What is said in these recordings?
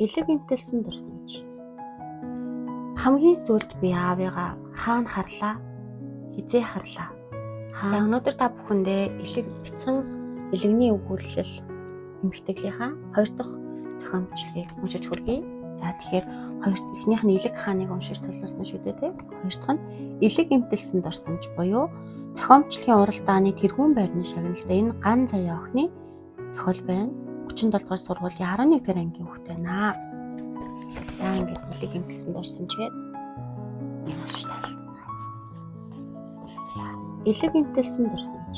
элэг имтэлсэн дурсамж. Хамгийн сүүлд би аавыгаа хаана харлаа? Хизээ харлаа? За өнөөдөр та бүхэндээ элэг бяцхан элэгний өгүүлэл эмхтэглийнхаа 2 дахь зохиомжлогийг уншиж хүргэе. За тэгэхээр эхнийх нь элэг хааныг уншиж төлөвлөсөн шүү дээ, тийм. Хоёр дахь нь элэг имтэлсэн дурсамж буюу зохиомжлогийн уралдааны тэргүүн байрны шагналтай энэ ган заяа охины зохиол байна. 37 дугаар сургуулийн 11 дугаар ангийн хүүхэд байна. За ингээд элэг имтэлсэн дурсамж гээд уншиж танилцгаая. За элэг имтэлсэн дурсамж.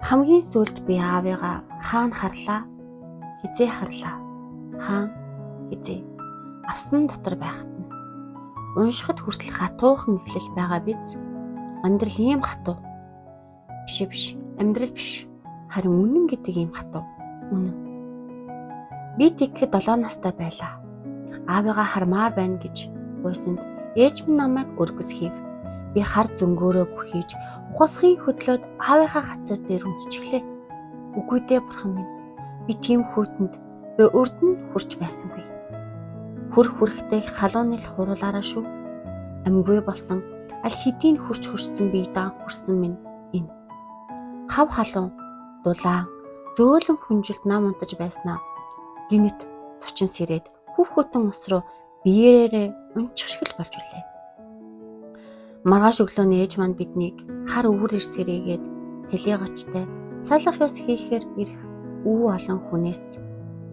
Хамгийн сүүлд би аавыгаа хаана харлаа? Хизээ харлаа? Хаан хизээ? Авсан дотор байхад нь уншихад хүртэл хатуухан эхлэл байгаа биз? Амьдрал ийм хатуу. Биш. Амьдрал биш. Харин үнэн гэдэг ийм хатуу. Үнэн. Би тэгэхэд 7 настай байлаа. Аавыгаа хармаар байна гэж уйсанд ээж минь намайг өргөс хийв. Би хар зөнгөөрөө бүхийж ухасхын хөдлөөд аавынхаа хацар дээр үнсчихлээ. Үгүй дээ бурхан минь. Би тийм хүүтэнд би урд нь хүрч байсангүй. Хүрэхдээ халууны л хуруулаараа шүү. Амьгүй болсон аль хэдийн хүрсэн би даан хүрсэн минь энэ. Хав халуун, дулаан, зөөлөн хүнжилт нам унтаж байснаа гинэт цочин сэрээд хүүхөтөн ус руу биеэрээ унчих шиг л болж үлээ. Маргааш өглөөний ээж маань биднийг хар өвөр ирсгэрийгээд телегочтой салах ёс хийхээр ирэх үү олон хүнээс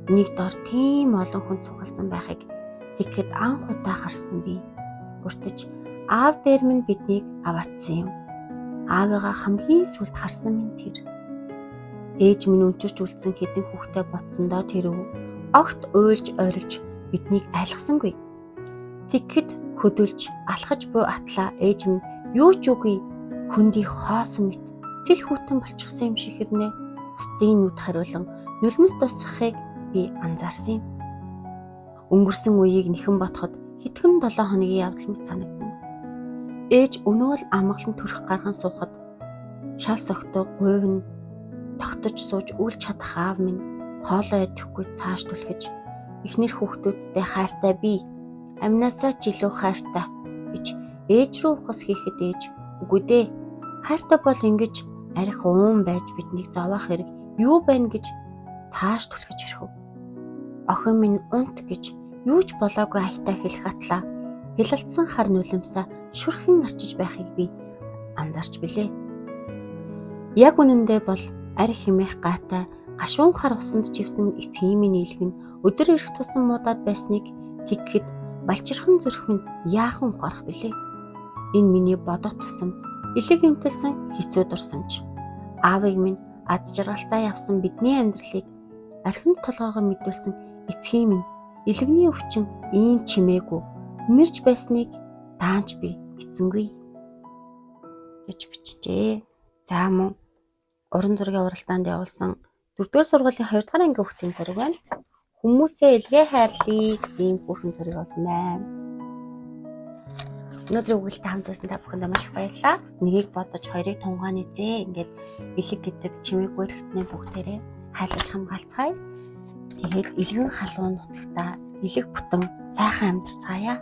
нэг дор тийм олон хүн цугалсан байхыг тэгэхэд анх удаа харсан би. Хүртэж аав дээр минь биднийг аваатсан юм. Аавыгаа хамгийн сүлд харсан минь тэр. Ээж минь өнчирч үлдсэн хэдэн хүүхдээ ботсондоо тэр огт уйлж ойрлж биднийг айлгсангүй. Тэгэхэд хөдөлж алхаж буй атлаа ээж минь юу ч үгүй хөндөй хоосон мэт цэл хүүтэн болчихсон юм шиг хэрнээ бусдын нүд хариулан нулимс тусахыг би анзаарсан юм. Өнгөрсөн үеийг нэхэн бодоход хэдхэн 7 хоногийн явдал мэт санагдана. Ээж өнөө л амгалан төрөх гархан суухад шал согтоо гуйв нь тогтож сууж үл чадах аав минь хоолоо идэхгүй цааш түлхэж эхнэр хүүхдүүдтэй хайртай би амнасаа ч илүү хайртай гэж ээж рүү ухас хийхэд ээж үгүй дээ хайртай бол ингэж арх уун байж биднийг зовоох хэрэг юу байна гэж цааш түлхэж ирэх. Охин минь унт гэж юу ч болоогүй айтаа хэлэх атлаа хилэлцсэн хар нулимсаа шүрхэн арчиж байхыг би анзаарч билээ. Яг үнэндээ бол арх химэх гайтай гашуун хар усанд живсэн эцгийн минь нийлгэн өдөр ирэх тусам муудаад байсныг тэгэхэд балчирхан зүрх минь яахан ухаарах билээ. Энэ миний бодох тусам элэг имтэлсэн хэцүү дурсамж. Аавыг минь ад жаргалтай явсан бидний амьдралыг архин толгоогоо мэдүүлсэн эцгийн минь элэгний өвчин ийм чимээгүй мэрж байсныг даанч би эцэнгүй гэж бичжээ. За мөн уран зургийн уралдаанд явуулсан 4-р сургуулийн 2 дахь ангийн хүүхдийн зураг байна. Хүмүүсээ илгээ хайрлая гэсэн хүүхэн зураг болсон байна. Өнөөдрийн өгүүлэлтэд хамт байсан та бүхэндээ маш их баярлалаа. Нэгийг бодож хоёрыг тунгаан эзээ. Ингээд элэг гэдэг чимээгүй эрхтний бүгдээрээ хайлаж хамгаалцгаая. Тэгээд элгэн халуун нутагта элэг бүтэн сайхан амьдарцгаая.